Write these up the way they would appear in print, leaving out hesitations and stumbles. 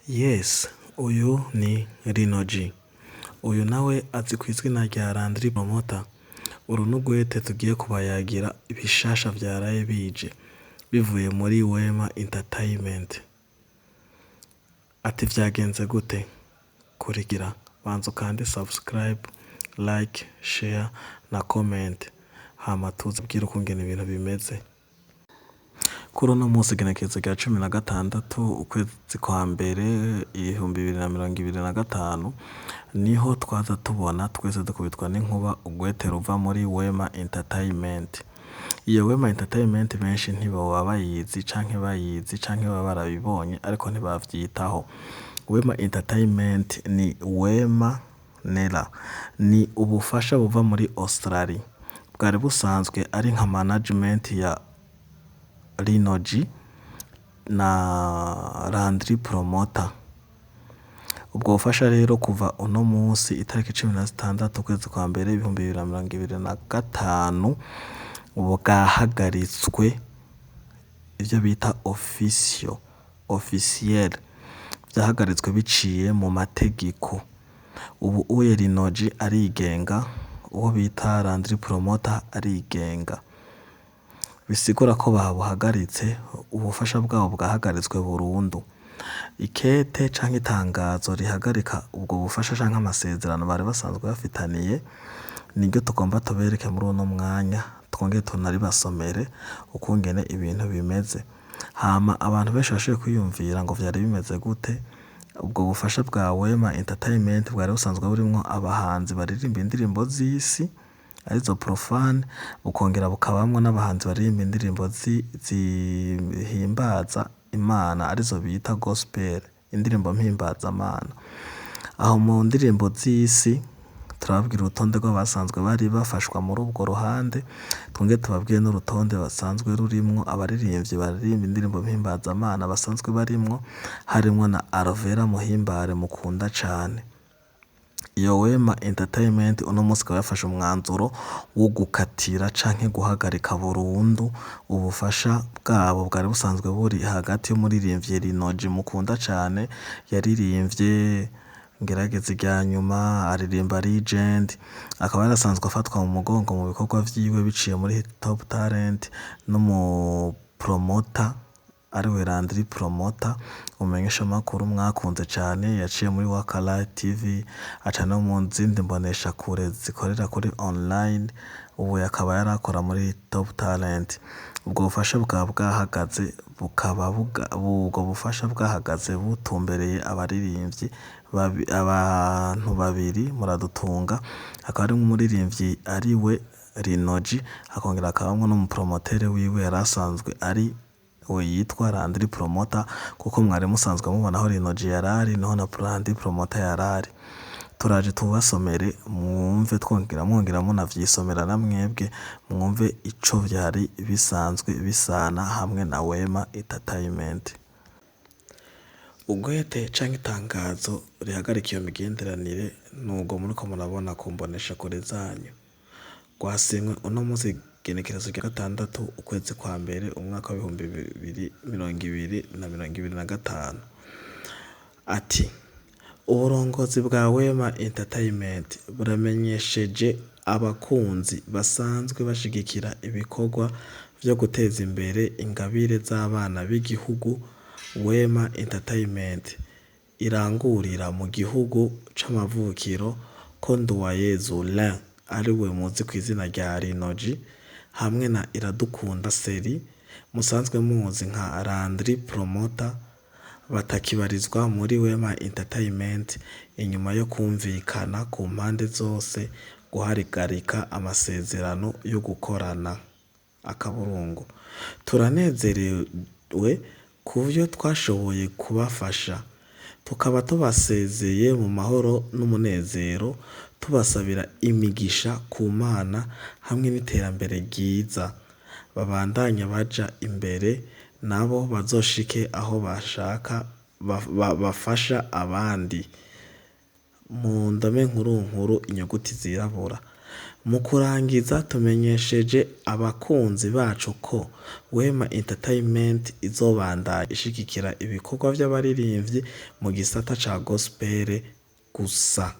Yes, uyu ni Rino G. Uyu nawe azi kw'izina rya Landry Promota. Uru n'ugwete tugiye kubayagira ibishasha vyaraye bije bivuye muri Wema Entertainment. Ati vyagenze gute? Kurikira, banza ukande subscribe, like, share na comment. Hama tuze bwira ukungene ibintu bimeze. Kuri uno munsi igenekerezo rya 16 ukwezi kwa mbere 2025 niho twaza tubona twese dukubitwa n'inkuba ugwete ruva muri Wema Entertainment. Iyo Wema Entertainment benshi ntiboba bayizi canke bayizi canke baba barabibonye ariko ntibavyitaho. Wema Entertainment ni Wema Nera, ni ubufasha buva muri Australia. Bwari busanzwe ari nka management ya Rino G na Landry Promota. Ubwo bufasha rero kuva uno munsi itariki 16 ukwezi kwa mbere 2025 bwahagaritswe, ivyo bita officiel vyahagaritswe biciye mu mategeko. Ubu uye Rino G arigenga, uwo bita Landry Promota arigenga, bisigura ko babuhagaritse, ubufasha bwabo bwahagaritswe burundu. Ikete canke itangazo rihagarika ubwo bufasha canke amasezerano bari basanzwe bafitaniye niryo tugomba tubereke muri uno mwanya, twongere tunaribasomere ukungene ibintu bimeze. Hama abantu benshi bashoboye kwiyumvira ngo vyari bimeze gute. Ubwo bufasha bwa Wema Entertainment bwari busanzwe burimwo abahanzi baririmba indirimbo z'isi arizo profane, bukongera bukabamwo n'abahanzi baririmba indirimbo zihimbaza Imana arizo bita gospel, indirimbo mpimbazamana. Aho mu ndirimbo z'isi turababwira urutonde rw'abasanzwe bari bafashwa muri ubwo ruhande, twongere tubabwire n'urutonde basanzwe rurimwo abaririmbyi baririmba indirimbo mpimbazamana basanzwe barimwo, harimwo na Alvera Muhimbare mukunda cane. Iyo Wema Entertainment uno munsi ikaba yafashe umwanzuro wo gukatira canke guhagarika burundu ubufasha bwabo bwari busanzwe buri hagati y'umuririmbyi Rino G mukunda cane, yaririmbye Ngerageza irya nyuma, aririmba Legend, akaba yarasanzwe afatwa mu mugongo mu bikorwa vyiwe biciye muri Top Talent n'umu promoter ariwe Landry Promota, umumenyesha makuru mwakunze cane, yaciye muri Wakala TV, aca no mu zindi mbonesha kure zikorera kuri online, ubu akaba yarakora muri Top Talent. Ubwo bufasha bukaba bwahagaze, ubwo bufasha bwahagaze butumbereye abaririmbyi abantu babiri muradutunga, akaba ari umuririmbyi ariwe Rino G, akongera akabamwo n'umupromotere wiwe yarasanzwe ari we yitwa Landry Promota, kuko mwari musanzwe mubona aho Rino G yarari niho na Landry Promota yarari. Turaje tubasomere mwumve, twongera mwongera munavyisomera na mwebwe mwumve ico vyari bisanzwe bisana hamwe na Wema Entertainment. Ugwete canke itangazo rihagarika iyo migenderanire nubwo muriko murabona kumbonesha kure zanyu, rwasinywe uno munsi igenekerezo rya 6 ukwezi kwa mbere umwaka wa 2025. Ati uburongozi bwa Wema Entertainment buramenyesheje abakunzi basanzwe bashigikira ibikorwa vyo guteza imbere ingabire z'abana b'igihugu. Wema Entertainment irangurira mu gihugu c'amavukiro ko Nduwayezu Lain ariwe muzi kw'izina rya Rino G hamwe na Iradukunda Seri musanzwe muzi nka Landry Promota batakibarizwa muri Wema Entertainment, inyuma yo kumvikana ku mpande zose guharigarika amasezerano yo gukorana akaburungu. Turanezerewe kuvyo twashoboye kubafasha, tukaba tubasezeye mu mahoro n'umunezero, tubasabira imigisha ku Mana hamwe n'iterambere ryiza, babandanya baja imbere nabo bazoshike aho bashaka, bafasha abandi. Mu ndome nkuru inyuguti zirabura Mu kurangiza tumenyesheje abakunzi bacu ko Wema Entertainment izobandanya ishigikira ibikorwa vy'abaririmbyi mu gisata ca gospel gusa.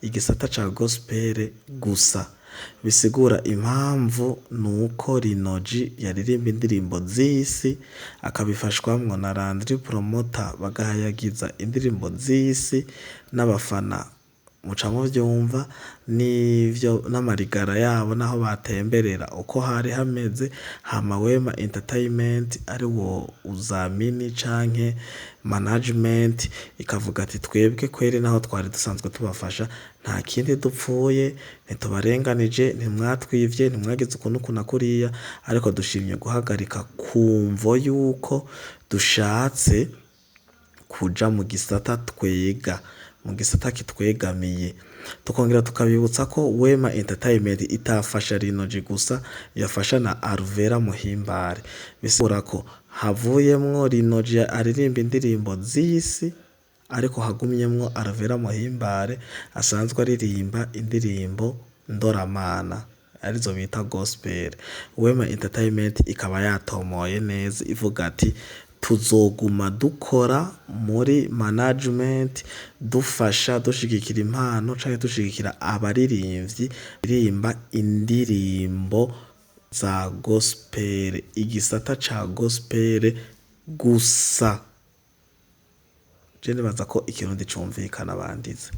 Igisata ca gospel gusa bisigura impamvu nuko Rinoji yaririmba indirimbo z'isi akabifashwamwo na Landry Promoter bagahayagiza indirimbo z'isi n'abafana muca muvyumva n'ivyo n'amarigara yabo naho batemberera uko hari hameze. Hama Wema Entertainment ari wo uzamini canke management ikavuga ati twebwe kweri naho twari dusanzwe tubafasha nta kindi dupfuye, ntitubarenganije, ntimwatwivye, ntimwagize ukuntu kuna kuriya, ariko dushimye guhagarika kumvo yuko dushatse kuja mu gisata twega, mu gisata kitwegamiye. Tukongera tukabibutsa ko Wema Entertainment itafasha Rinoji gusa, yafasha na Alvera Muhimbare. Bisigura ko havuyemwo Rinoji aririmba indirimbo z'isi ariko hagumyemwo Alvera Muhimbare asanzwe aririmba indirimbo ndoramana arizo bita gospel. Wema Entertainment ikaba yatomoye neza ivuga ati tuzoguma dukora muri management dufasha dushigikira impano canke dushigikira abaririmbyi ririmba indirimbo za gospel, igisata ca gospel gusa. Je nibaza ko ikirundi cumvikana bandize.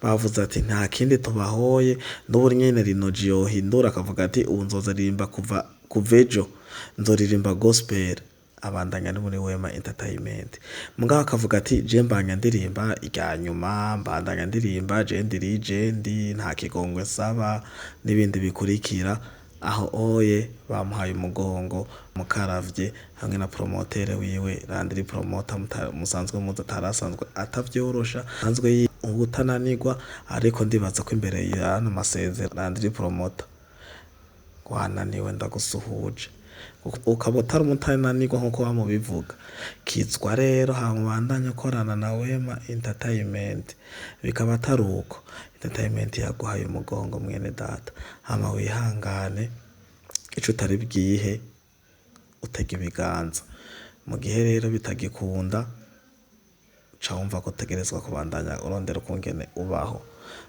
Bavuze ati nta kindi tubahoye, n'ubu nyene Rinoji yohindura akavuga ati ubu nzozaririmba kuva ejo nzoririmba gospel, abandanya ni muri Wema Entertainment. Mugabo akavuga ati je mbanya ndirimba irya nyuma, mbandanya ndirimba je ndi legend, nta kigongwe saba n'ibindi bikurikira, aho oye bamuhaye umugongo mukaravye hamwe na promoter wiwe Landry Promoter musanzwe muzi atarasanzwe atavyorosha, sanzwe ubutananirwa, ariko ndibaza ko imbere y'ano masezerano Landry Promoter wananiwe ndagusuhuje ukaba utari umutananirwa nkuko bamubivuga. Kizwa rero hamubandanya ukorana na Wema Entertainment bikaba atari uko Entertainment yaguhaye umugongo mwene data, hama wihangane ico utari bwihe utega ibiganza. Mu gihe rero bitagikunda ca wumva ko utegerezwa kubandanya urondera ukungene ubaho.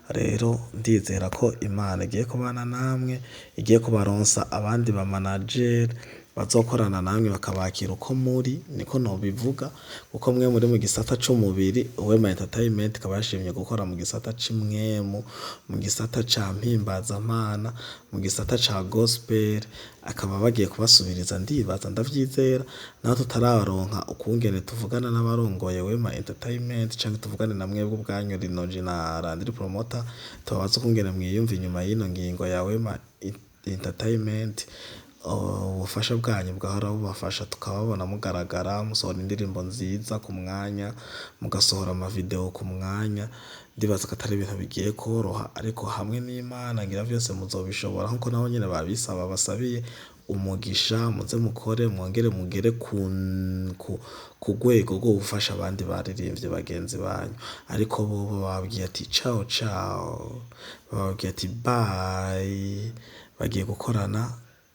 Rero ndizera ko Imana igiye kubana namwe, igiye kubaronsa abandi ba manager bazokorana namwe bakabakira uko muri, niko nobivuga, kuko mwe muri mu gisata c'umubiri, Wema Entertainment ikaba yashimye gukora mu gisata c'imwemu, mu gisata ca mpimbazamana, mu gisata ca gospel, akaba bagiye kubasubiriza. Ndibaza ndavyizera naho tutararonka ukungene tuvugana n'abarongoye Wema Entertainment canke tuvugane na mwebwe ubwanyu Rinoji na Landry Promoter, tubabaze ukungene mwiyumva inyuma y'ino ngingo ya Wema Entertainment. Ubufasha bwanyu bwahora bubafasha tukababona mugaragara musohora indirimbo nziza ku mwanya, mugasohora amavideo ku mwanya. Ndibaza ko atari ibintu bigiye koroha, ariko hamwe n'Imana ngira vyose muzobishobora, nkuko nabo nyene babisaba basabiye umugisha, muze mukore mwongere mugere ku rwego rwo gufasha abandi baririmbye bagenzi banyu. Ariko bobo bababwiye ati ciao ciao, bababwiye ati bye, bagiye gukorana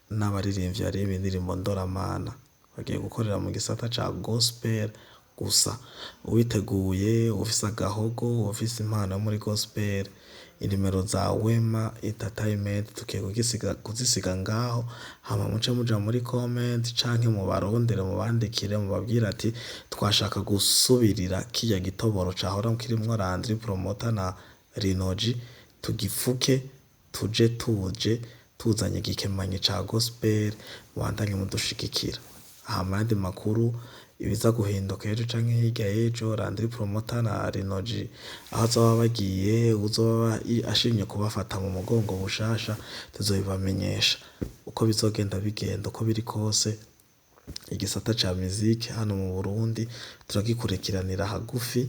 n'abaririmbyi baririmba indirimbo ndoramana, bagiye gukorera mu gisata ca gospel gusa. Uwiteguye, ufise agahogo, ufise impano muri gospel, inimero za Wema Entertainment tugiye kuzisiga ngaho, hama muce muja muri comment canke mubarondere mubandikire mubabwira ati twashaka gusubirira kiya gitoboro cahora kirimwo Landry Promoter na Rinoji, tugifuke tuje tuzanye igikemanyi ca gospel, mubandanye mudushigikira. Hama yandi makuru ibiza guhinduka ejo canke hirya y'ejo, Landry Promoter na Rinoji aho azoba bagiye, uzoba ashimye kubafata mu mugongo bushasha, tuzobibamenyesha uko bizogenda bigenda. Uko biri kose igisata ca muziki hano mu Burundi turagikurikiranira hagufi,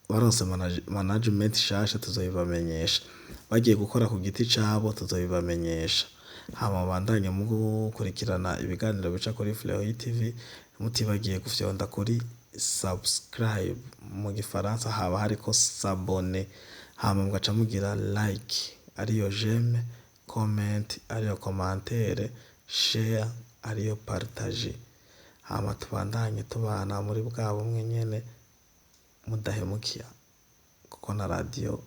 baronse management shasha tuzobibamenyesha, bagiye gukora ku giti cabo tuzobibamenyesha. Hama bandanye mu gukurikirana ibiganiro bica kuri Fleury TV, mutibagiye gufyonda kuri subscribe mu gifaransa haba hariko s'abonner, hama mugaca mugira like ariyo j'aime, comment ariyo commentaire, share ariyo partage. Hama tubandanye tubana muri bwa bumwe nyene mudahemukiya, kuko na radio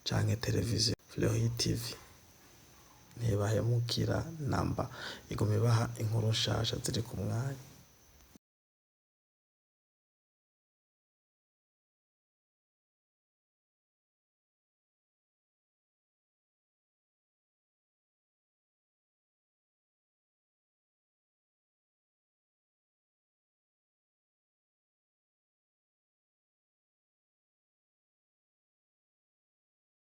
canke televiziyo Floris TV ntibahemukira namba, iguma ibaha inkuru nshasha ziri ku mwanya.